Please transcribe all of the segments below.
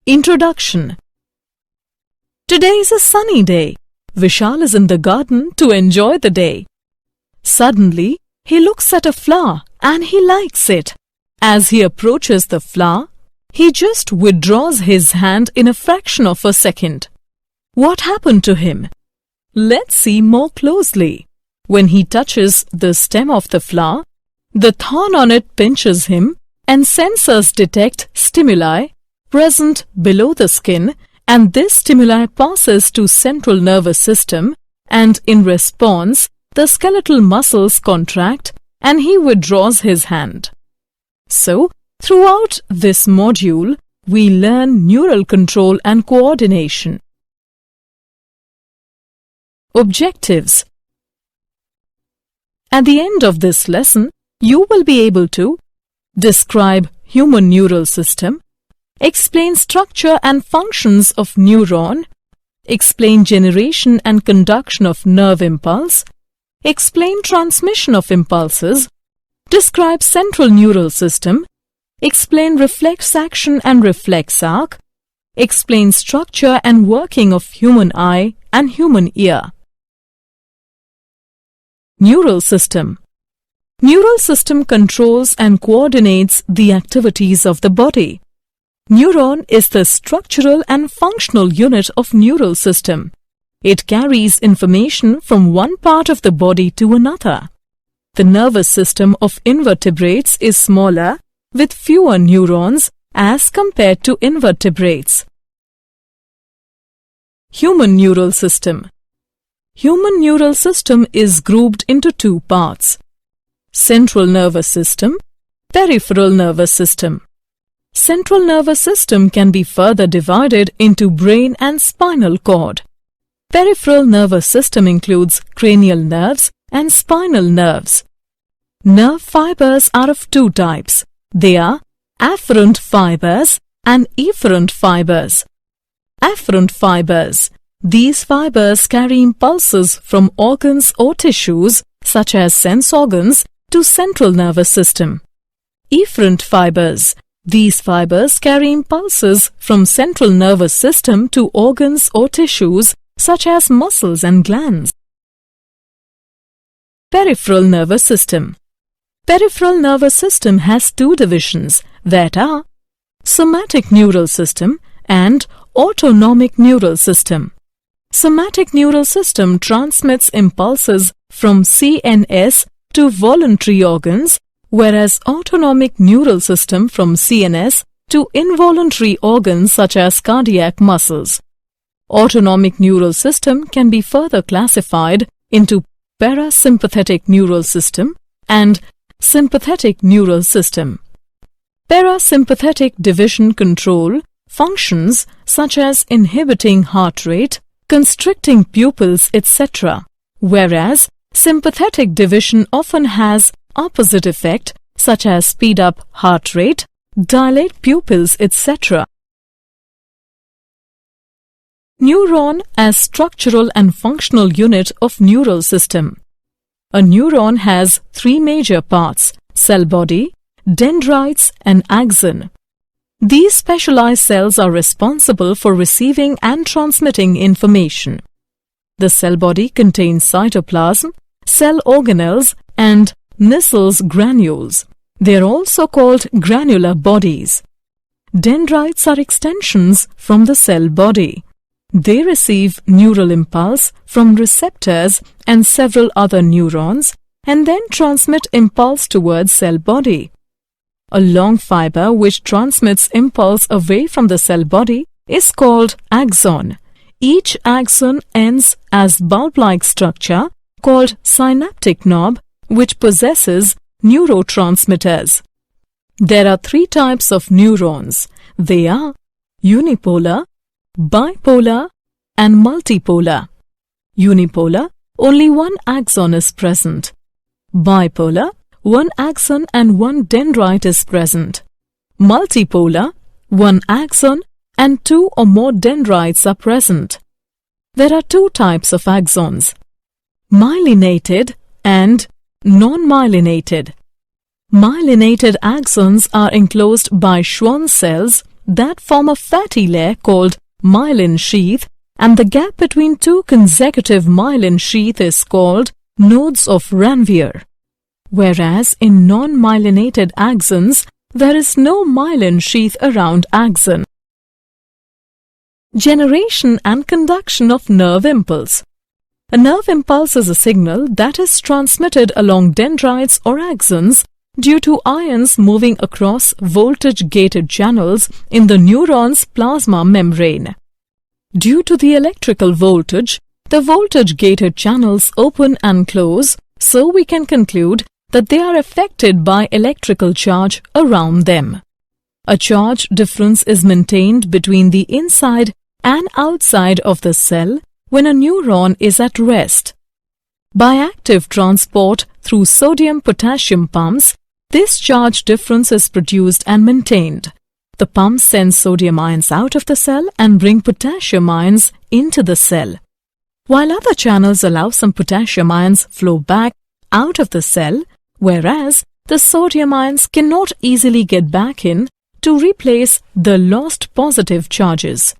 Introduction. Today is a sunny day. Vishal is in the garden to enjoy the day. Suddenly, he looks at a flower and he likes it. As he approaches the flower, he just withdraws his hand in a fraction of a second. What happened to him? Let's see more closely. When he touches the stem of the flower, the thorn on it pinches him and sensors detect stimuli present below the skin, and this stimuli passes to central nervous system, and in response, the skeletal muscles contract and he withdraws his hand. So, throughout this module, we learn neural control and coordination. Objectives. At the end of this lesson, you will be able to describe human neural system, explain structure and functions of neuron, explain generation and conduction of nerve impulse, explain transmission of impulses, describe central neural system, explain reflex action and reflex arc, explain structure and working of human eye and human ear. Neural system. Neural system controls and coordinates the activities of the body. Neuron is the structural and functional unit of neural system. It carries information from one part of the body to another. The nervous system of invertebrates is smaller, with fewer neurons as compared to invertebrates. Human neural system. Human neural system is grouped into two parts: central nervous system, peripheral nervous system. Central nervous system can be further divided into brain and spinal cord. Peripheral nervous system includes cranial nerves and spinal nerves. Nerve fibers are of two types. They are afferent fibers and efferent fibers. Afferent fibers. These fibers carry impulses from organs or tissues, such as sense organs, to central nervous system. Efferent fibers. These fibers carry impulses from central nervous system to organs or tissues, such as muscles and glands. Peripheral nervous system. Peripheral nervous system has two divisions, that are somatic neural system and autonomic neural system. Somatic neural system transmits impulses from CNS to voluntary organs, whereas autonomic neural system from CNS to involuntary organs such as cardiac muscles. Autonomic neural system can be further classified into parasympathetic neural system and sympathetic neural system. Parasympathetic division control functions such as inhibiting heart rate, constricting pupils, etc., whereas sympathetic division often has opposite effect such as speed up heart rate, dilate pupils, etc. Neuron as structural and functional unit of neural system. A neuron has three major parts: cell body, dendrites and axon. These specialized cells are responsible for receiving and transmitting information. The cell body contains cytoplasm, cell organelles and Nissel's granules. They are also called granular bodies. Dendrites are extensions from the cell body. They receive neural impulse from receptors and several other neurons and then transmit impulse towards cell body. A long fiber which transmits impulse away from the cell body is called axon. Each axon ends as bulb-like structure called synaptic knob, which possesses neurotransmitters. There are three types of neurons. They are unipolar, bipolar and multipolar. Unipolar, only one axon is present. Bipolar, one axon and one dendrite is present. Multipolar, one axon and two or more dendrites are present. There are two types of axons: myelinated and non-myelinated. Myelinated axons are enclosed by Schwann cells that form a fatty layer called myelin sheath, and the gap between two consecutive myelin sheath is called nodes of Ranvier. Whereas in non-myelinated axons, there is no myelin sheath around axon. Generation and conduction of nerve impulse. A nerve impulse is a signal that is transmitted along dendrites or axons due to ions moving across voltage-gated channels in the neuron's plasma membrane. Due to the electrical voltage, the voltage-gated channels open and close, so we can conclude that they are affected by electrical charge around them. A charge difference is maintained between the inside and outside of the cell when a neuron is at rest. By active transport through sodium-potassium pumps, this charge difference is produced and maintained. The pumps send sodium ions out of the cell and bring potassium ions into the cell, while other channels allow some potassium ions flow back out of the cell, whereas the sodium ions cannot easily get back in to replace the lost positive charges.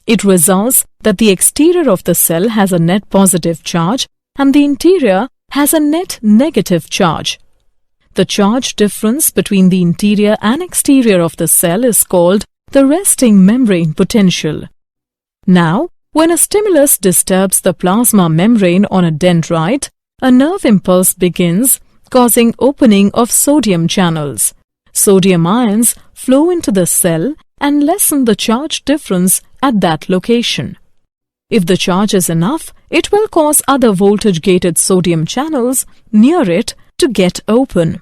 It results that the exterior of the cell has a net positive charge and the interior has a net negative charge. The charge difference between the interior and exterior of the cell is called the resting membrane potential. Now, when a stimulus disturbs the plasma membrane on a dendrite, a nerve impulse begins, causing opening of sodium channels. Sodium ions flow into the cell and lessen the charge difference at that location. If the charge is enough, it will cause other voltage-gated sodium channels near it to get open.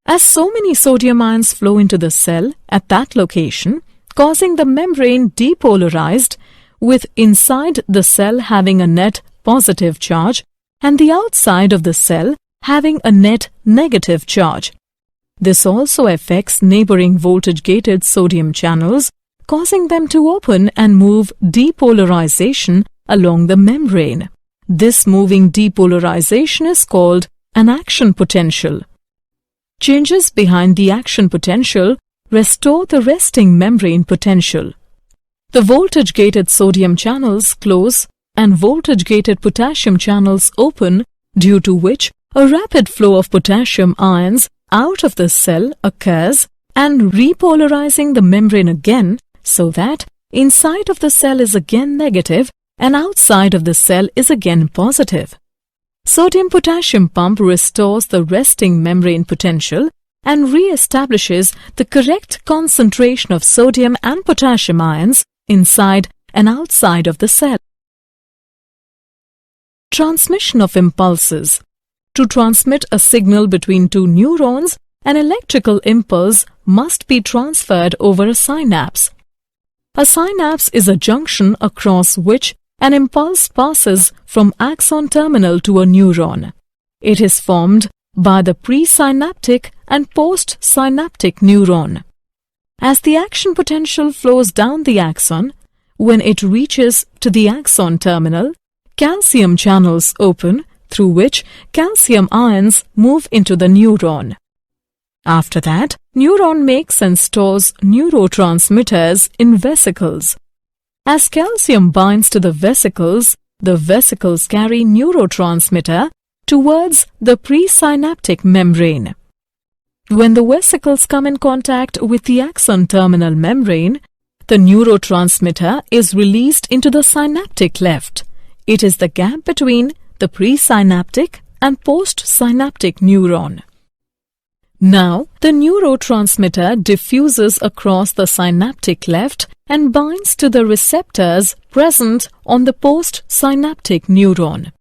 As so many sodium ions flow into the cell at that location, causing the membrane depolarized, with inside the cell having a net positive charge and the outside of the cell having a net negative charge. This also affects neighboring voltage-gated sodium channels, causing them to open and move depolarization along the membrane. This moving depolarization is called an action potential. Changes behind the action potential restore the resting membrane potential. The voltage-gated sodium channels close and voltage-gated potassium channels open, due to which a rapid flow of potassium ions out of the cell occurs and repolarizing the membrane again, so that inside of the cell is again negative and outside of the cell is again positive. Sodium-potassium pump restores the resting membrane potential and re-establishes the correct concentration of sodium and potassium ions inside and outside of the cell. Transmission of impulses. To transmit a signal between two neurons, an electrical impulse must be transferred over a synapse. A synapse is a junction across which an impulse passes from axon terminal to a neuron. It is formed by the presynaptic and postsynaptic neuron. As the action potential flows down the axon, when it reaches to the axon terminal, calcium channels open, through which calcium ions move into the neuron. After that, neuron makes and stores neurotransmitters in vesicles. As calcium binds to the vesicles carry neurotransmitter towards the presynaptic membrane. When the vesicles come in contact with the axon terminal membrane, the neurotransmitter is released into the synaptic cleft. It is the gap between the presynaptic and postsynaptic neuron. Now, the neurotransmitter diffuses across the synaptic cleft and binds to the receptors present on the postsynaptic neuron.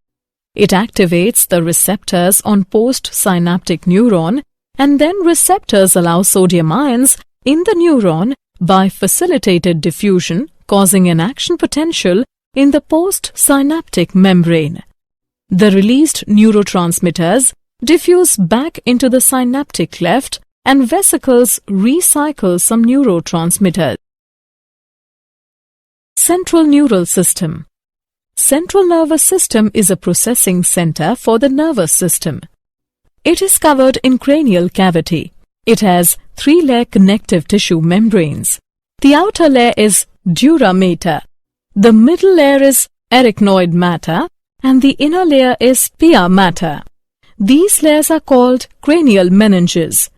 It activates the receptors on postsynaptic neuron, and then receptors allow sodium ions in the neuron by facilitated diffusion, causing an action potential in the postsynaptic membrane. The released neurotransmitters diffuse back into the synaptic cleft and vesicles recycle some neurotransmitters. Central neural system. Central nervous system is a processing center for the nervous system. It is covered in cranial cavity. It has 3-layer connective tissue membranes. The outer layer is dura mater, the middle layer is arachnoid matter, and the inner layer is pia mater. These layers are called cranial meninges.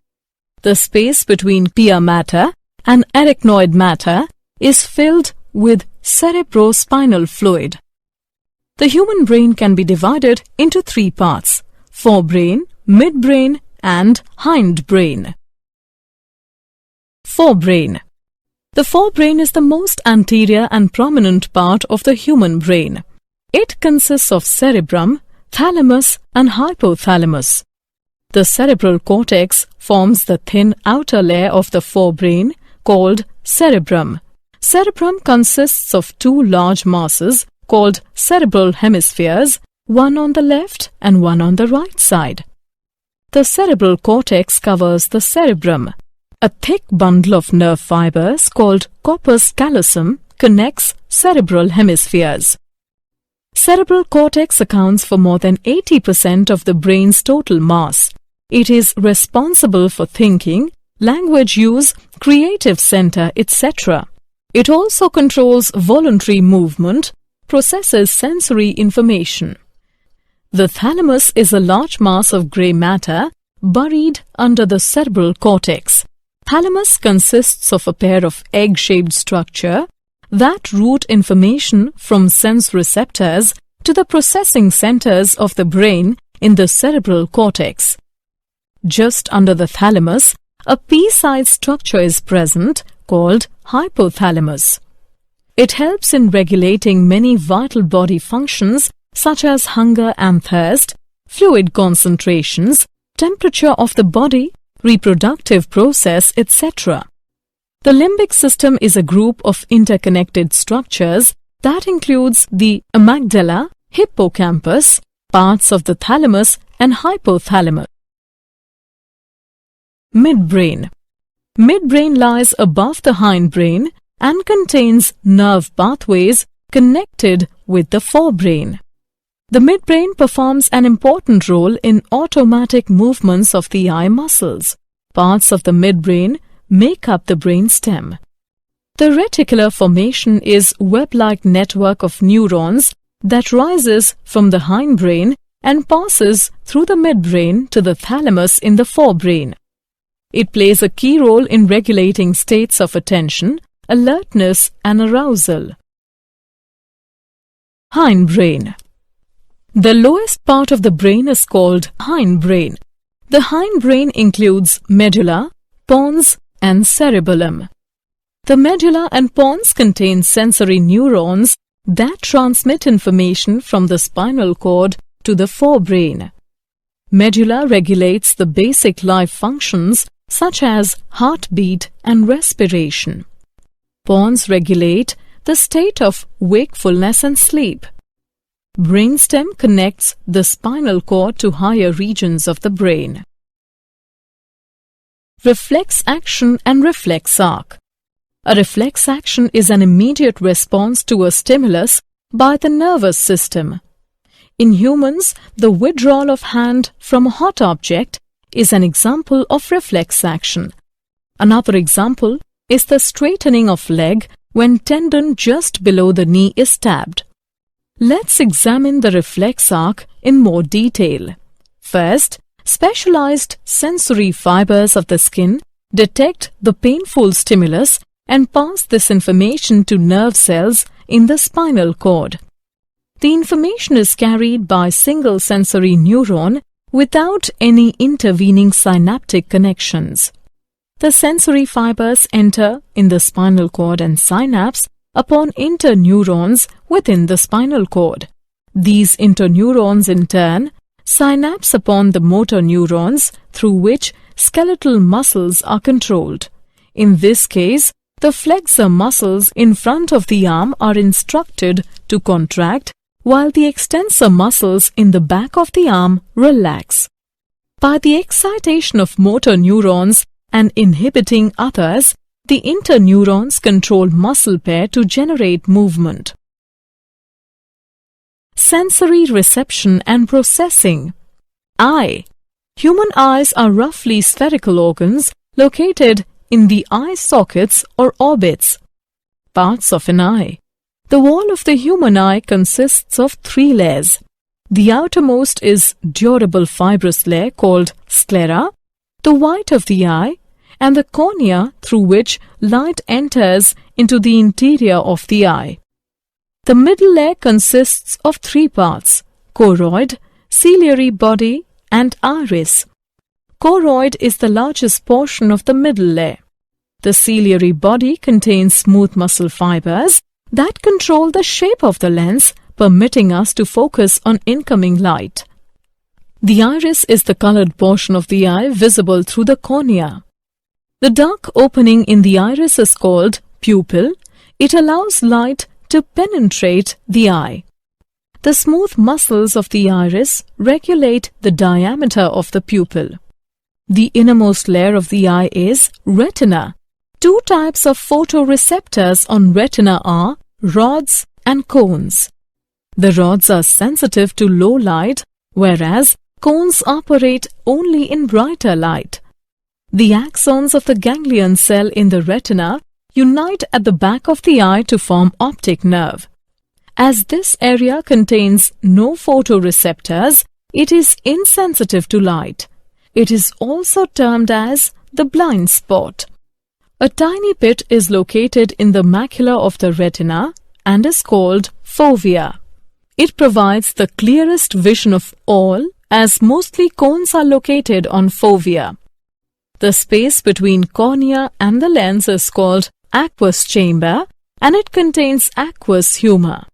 The space between pia mater and arachnoid matter is filled with cerebrospinal fluid. The human brain can be divided into three parts: forebrain, midbrain, and hindbrain. Forebrain. The forebrain is the most anterior and prominent part of the human brain. It consists of cerebrum, thalamus, and hypothalamus. The cerebral cortex forms the thin outer layer of the forebrain called cerebrum. Cerebrum consists of two large masses called cerebral hemispheres, one on the left and one on the right side. The cerebral cortex covers the cerebrum. A thick bundle of nerve fibers called corpus callosum connects cerebral hemispheres. Cerebral cortex accounts for more than 80% of the brain's total mass. It is responsible for thinking, language use, creative center, etc. It also controls voluntary movement, processes sensory information. The thalamus is a large mass of grey matter buried under the cerebral cortex. Thalamus consists of a pair of egg-shaped structure that route information from sense receptors to the processing centers of the brain in the cerebral cortex. Just under the thalamus, a pea-sized structure is present called hypothalamus. It helps in regulating many vital body functions such as hunger and thirst, fluid concentrations, temperature of the body, reproductive process, etc. The limbic system is a group of interconnected structures that includes the amygdala, hippocampus, parts of the thalamus and hypothalamus. Midbrain. Midbrain lies above the hindbrain and contains nerve pathways connected with the forebrain. The midbrain performs an important role in automatic movements of the eye muscles. Parts of the midbrain make up the brain stem. The reticular formation is web-like network of neurons that rises from the hindbrain and passes through the midbrain to the thalamus in the forebrain. It plays a key role in regulating states of attention, alertness and arousal. Hindbrain. The lowest part of the brain is called hindbrain. The hindbrain includes medulla, pons and cerebellum. The medulla and pons contain sensory neurons that transmit information from the spinal cord to the forebrain. Medulla regulates the basic life functions such as heartbeat and respiration. Pons regulate the state of wakefulness and sleep. Brainstem connects the spinal cord to higher regions of the brain. Reflex action and reflex arc. A reflex action is an immediate response to a stimulus by the nervous system. In humans, the withdrawal of hand from a hot object is an example of reflex action. Another example is the straightening of leg when tendon just below the knee is stabbed. Let's examine the reflex arc in more detail. First, specialized sensory fibers of the skin detect the painful stimulus and pass this information to nerve cells in the spinal cord. The information is carried by single sensory neuron without any intervening synaptic connections. The sensory fibers enter in the spinal cord and synapse upon interneurons within the spinal cord. These interneurons in turn synapse upon the motor neurons through which skeletal muscles are controlled. In this case, the flexor muscles in front of the arm are instructed to contract while the extensor muscles in the back of the arm relax. By the excitation of motor neurons and inhibiting others, the interneurons control muscle pair to generate movement. Sensory reception and processing. Eye. Human eyes are roughly spherical organs located in the eye sockets or orbits. Parts of an eye. The wall of the human eye consists of 3 layers. The outermost is durable fibrous layer called sclera, the white of the eye, and the cornea through which light enters into the interior of the eye. The middle layer consists of 3 parts: choroid, ciliary body, and iris. Choroid is the largest portion of the middle layer. The ciliary body contains smooth muscle fibers that control the shape of the lens, permitting us to focus on incoming light. The iris is the colored portion of the eye visible through the cornea. The dark opening in the iris is called pupil. It allows light to penetrate the eye. The smooth muscles of the iris regulate the diameter of the pupil. The innermost layer of the eye is retina. 2 types of photoreceptors on retina are rods and cones. The rods are sensitive to low light, whereas cones operate only in brighter light. The axons of the ganglion cell in the retina unite at the back of the eye to form optic nerve. As this area contains no photoreceptors, it is insensitive to light. It is also termed as the blind spot. A tiny pit is located in the macula of the retina and is called fovea. It provides the clearest vision of all, as mostly cones are located on fovea. The space between cornea and the lens is called aqueous chamber, and it contains aqueous humor.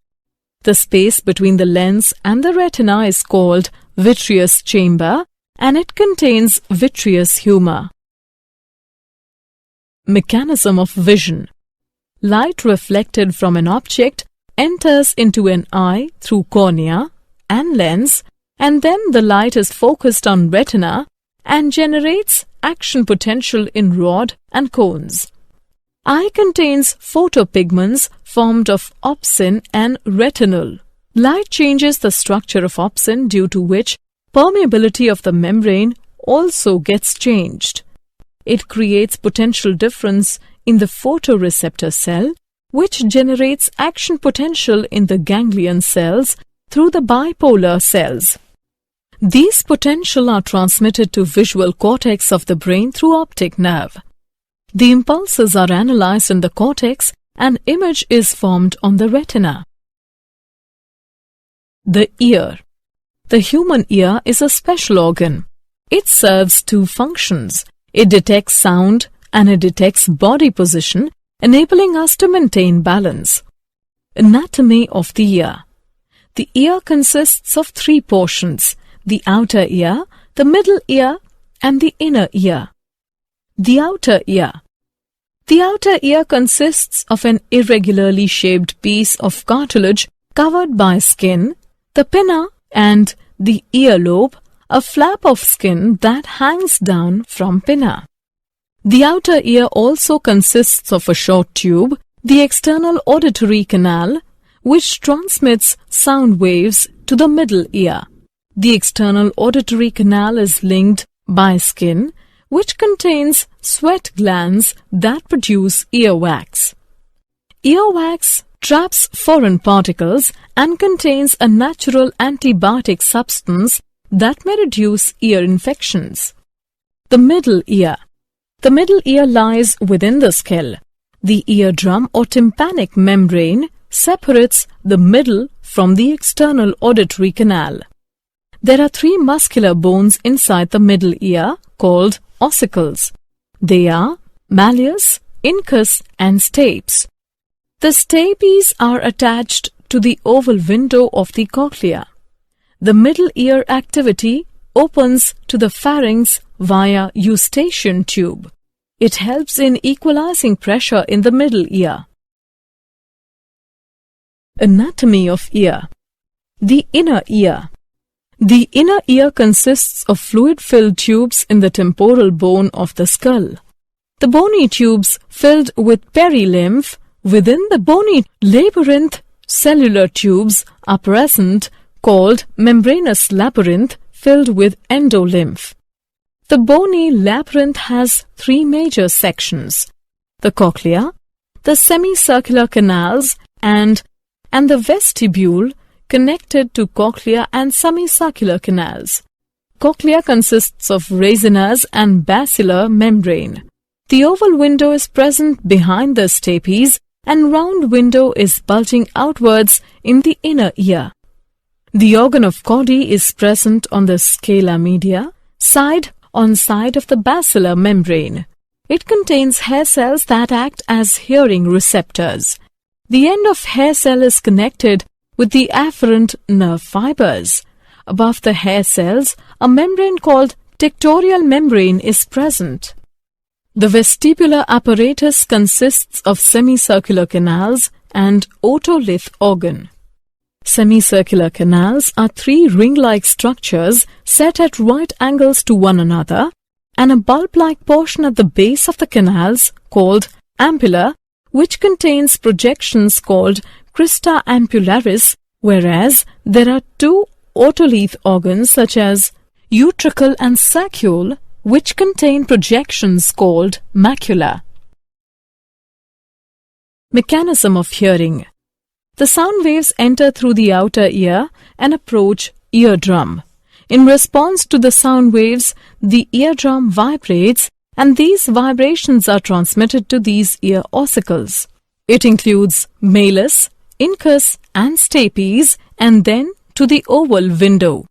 The space between the lens and the retina is called vitreous chamber, and it contains vitreous humor. Mechanism of vision. Light reflected from an object enters into an eye through cornea and lens, and then the light is focused on retina and generates action potential in rod and cones. Eye contains photopigments formed of opsin and retinol. Light changes the structure of opsin, due to which permeability of the membrane also gets changed. It creates potential difference in the photoreceptor cell, which generates action potential in the ganglion cells through the bipolar cells. These potential are transmitted to visual cortex of the brain through optic nerve. The impulses are analyzed in the cortex and image is formed on the retina. The ear. The human ear is a special organ. It serves 2 functions. It detects sound and it detects body position, enabling us to maintain balance. Anatomy of the ear. The ear consists of 3 portions: the outer ear, the middle ear, and the inner ear. The outer ear. The outer ear consists of an irregularly shaped piece of cartilage covered by skin, the pinna, and the earlobe, a flap of skin that hangs down from pinna. The outer ear also consists of a short tube, the external auditory canal, which transmits sound waves to the middle ear. The external auditory canal is linked by skin, which contains sweat glands that produce earwax. Earwax traps foreign particles and contains a natural antibiotic substance that may reduce ear infections. The middle ear. The middle ear lies within the skull. The eardrum or tympanic membrane separates the middle from the external auditory canal. There are 3 muscular bones inside the middle ear called ossicles. They are malleus, incus, and stapes. The stapes are attached to the oval window of the cochlea. The middle ear activity opens to the pharynx via eustachian tube. It helps in equalizing pressure in the middle ear. Anatomy of ear. The inner ear. The inner ear consists of fluid-filled tubes in the temporal bone of the skull. The bony tubes filled with perilymph within the bony labyrinth cellular tubes are present, called membranous labyrinth, filled with endolymph. The bony labyrinth has three major sections: the cochlea, the semicircular canals, and the vestibule connected to cochlea and semicircular canals. Cochlea consists of resinas and basilar membrane. The oval window is present behind the stapes, and round window is bulging outwards in the inner ear. The organ of Cody is present on the scala media, side of the basilar membrane. It contains hair cells that act as hearing receptors. The end of hair cell is connected with the afferent nerve fibers. Above the hair cells, a membrane called tectorial membrane is present. The vestibular apparatus consists of semicircular canals and otolith organ. Semicircular canals are three ring-like structures set at right angles to one another, and a bulb-like portion at the base of the canals called ampulla, which contains projections called crista ampullaris, whereas there are two otolith organs such as utricle and saccule, which contain projections called macula. Mechanism of hearing. The sound waves enter through the outer ear and approach eardrum. In response to the sound waves, the eardrum vibrates, and these vibrations are transmitted to these ear ossicles. It includes malleus, incus, and stapes, and then to the oval window.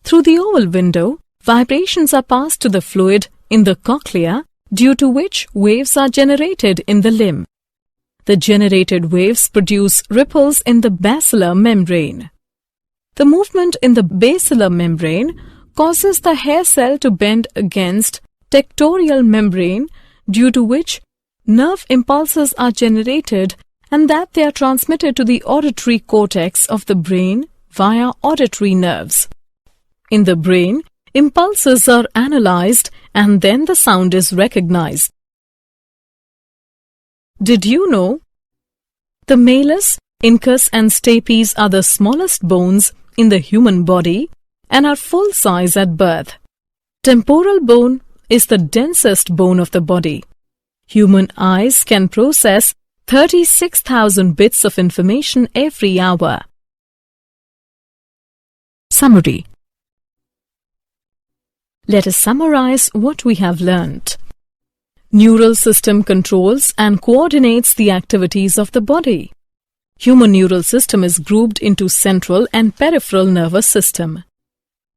Through the oval window, vibrations are passed to the fluid in the cochlea, due to which waves are generated in the limb. The generated waves produce ripples in the basilar membrane. The movement in the basilar membrane causes the hair cell to bend against tectorial membrane, due to which nerve impulses are generated and that they are transmitted to the auditory cortex of the brain via auditory nerves. In the brain, impulses are analyzed and then the sound is recognized. Did you know? The malleus, incus and stapes are the smallest bones in the human body and are full size at birth. Temporal bone is the densest bone of the body. Human eyes can process 36,000 bits of information every hour. Summary. Let us summarize what we have learnt. Neural system controls and coordinates the activities of the body. Human neural system is grouped into central and peripheral nervous system.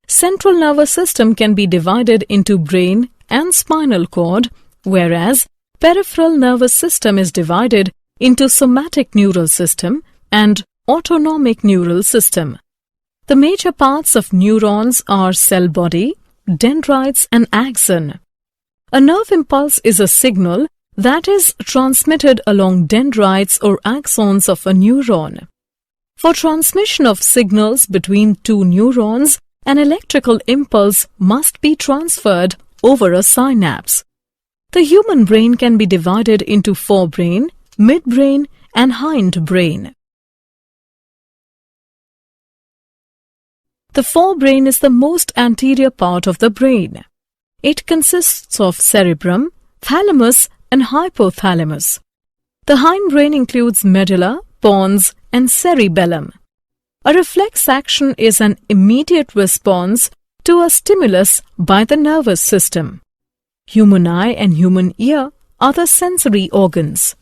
Central nervous system can be divided into brain and spinal cord, whereas peripheral nervous system is divided into somatic neural system and autonomic neural system. The major parts of neurons are cell body, dendrites and axon. A nerve impulse is a signal that is transmitted along dendrites or axons of a neuron. For transmission of signals between two neurons, an electrical impulse must be transferred over a synapse. The human brain can be divided into forebrain, midbrain and hindbrain. The forebrain is the most anterior part of the brain. It consists of cerebrum, thalamus and hypothalamus. The hindbrain includes medulla, pons and cerebellum. A reflex action is an immediate response to a stimulus by the nervous system. Human eye and human ear are the sensory organs.